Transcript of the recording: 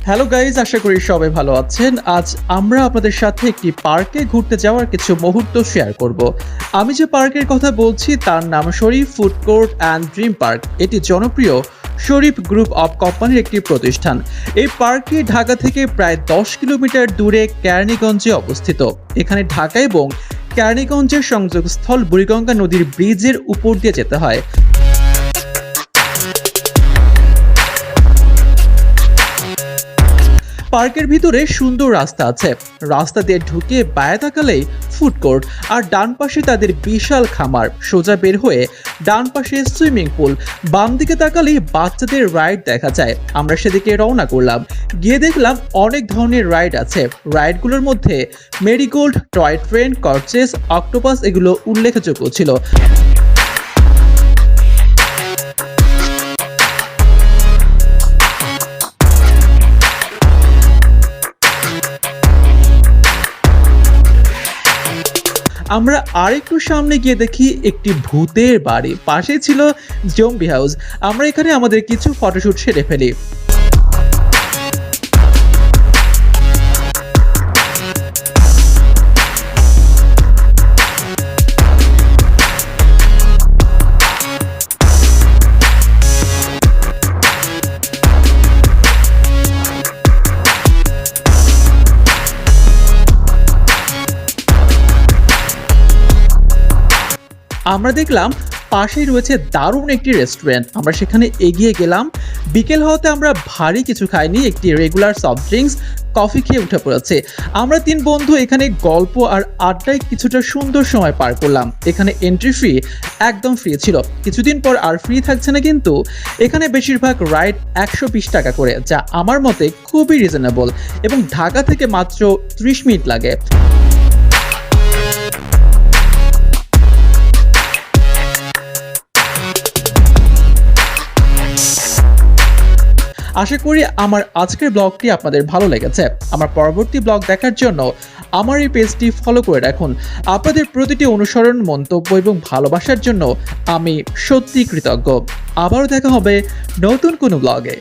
Hello guys, আশা করি সবাই ভালো আছেন। আজ আমরা আপনাদের সাথে একটি পার্কে ঘুরতে যাওয়ার কিছু মুহূর্ত শেয়ার করব। আমি যে পার্কের কথা বলছি তার নাম Sharif food court and dream park. এটি জনপ্রিয় শরীফ গ্রুপ অফ কোম্পানির একটি প্রতিষ্ঠান। এই পার্কটি ঢাকা থেকে প্রায় 10 কিলোমিটার দূরে কেরানীগঞ্জে অবস্থিত। এখানে ঢাকা এবং কেরানীগঞ্জের সংযোগস্থল বুড়িগঙ্গা নদীর ব্রিজের উপর দিয়ে যেতে হয়। পার্কের ভিতরে সুন্দর রাস্তা আছে। রাস্তা দিয়ে ঢুকে বায়ে তাকালেই ফুড কোর্ট, আর ডান পাশে তাদের বিশাল খামার। সোজা বের হয়ে ডান পাশে সুইমিং পুল, বাম দিকে তাকালেই বাচ্চাদের রাইড দেখা যায়। আমরা সেদিকে রওনা করলাম। গিয়ে দেখলাম অনেক ধরনের রাইড আছে। রাইডগুলোর মধ্যে মেরিগোল্ড, টয় ট্রেন, কর্চেস, অক্টোপাস এগুলো উল্লেখযোগ্য ছিল। আমরা আরেকটু সামনে গিয়ে দেখি একটি ভূতের বাড়ি, পাশে ছিল জম্বি হাউস। আমরা এখানে আমাদের কিছু ফটোশুট সেরে ফেলি। আমরা দেখলাম পাশেই রয়েছে দারুণ একটি রেস্টুরেন্ট। আমরা সেখানে এগিয়ে গেলাম। বিকেল হওয়াতে আমরা ভারী কিছু খাইনি, একটি রেগুলার সফট ড্রিঙ্কস, কফি খেয়ে উঠে পড়েছে। আমরা 3 বন্ধু এখানে গল্প আর আড্ডায় কিছুটা সুন্দর সময় পার করলাম। এখানে এন্ট্রি ফি একদম ফ্রি ছিল, কিছুদিন পর আর ফ্রি থাকছে না, কিন্তু এখানে বেশিরভাগ রাইড 120 টাকা করে, যা আমার মতে খুবই রিজনেবল এবং ঢাকা থেকে মাত্র 30 মিনিট লাগে। আশা করি আমার আজকের ব্লগটি আপনাদের ভালো লেগেছে। আমার পরবর্তী ব্লগ দেখার জন্য আমার এই পেজটি ফলো করে রাখুন। আপনাদের প্রতিটি অনুসরণ, মন্তব্য এবং ভালোবাসার জন্য আমি সত্যি কৃতজ্ঞ। আবারও দেখা হবে নতুন কোনো ব্লগে।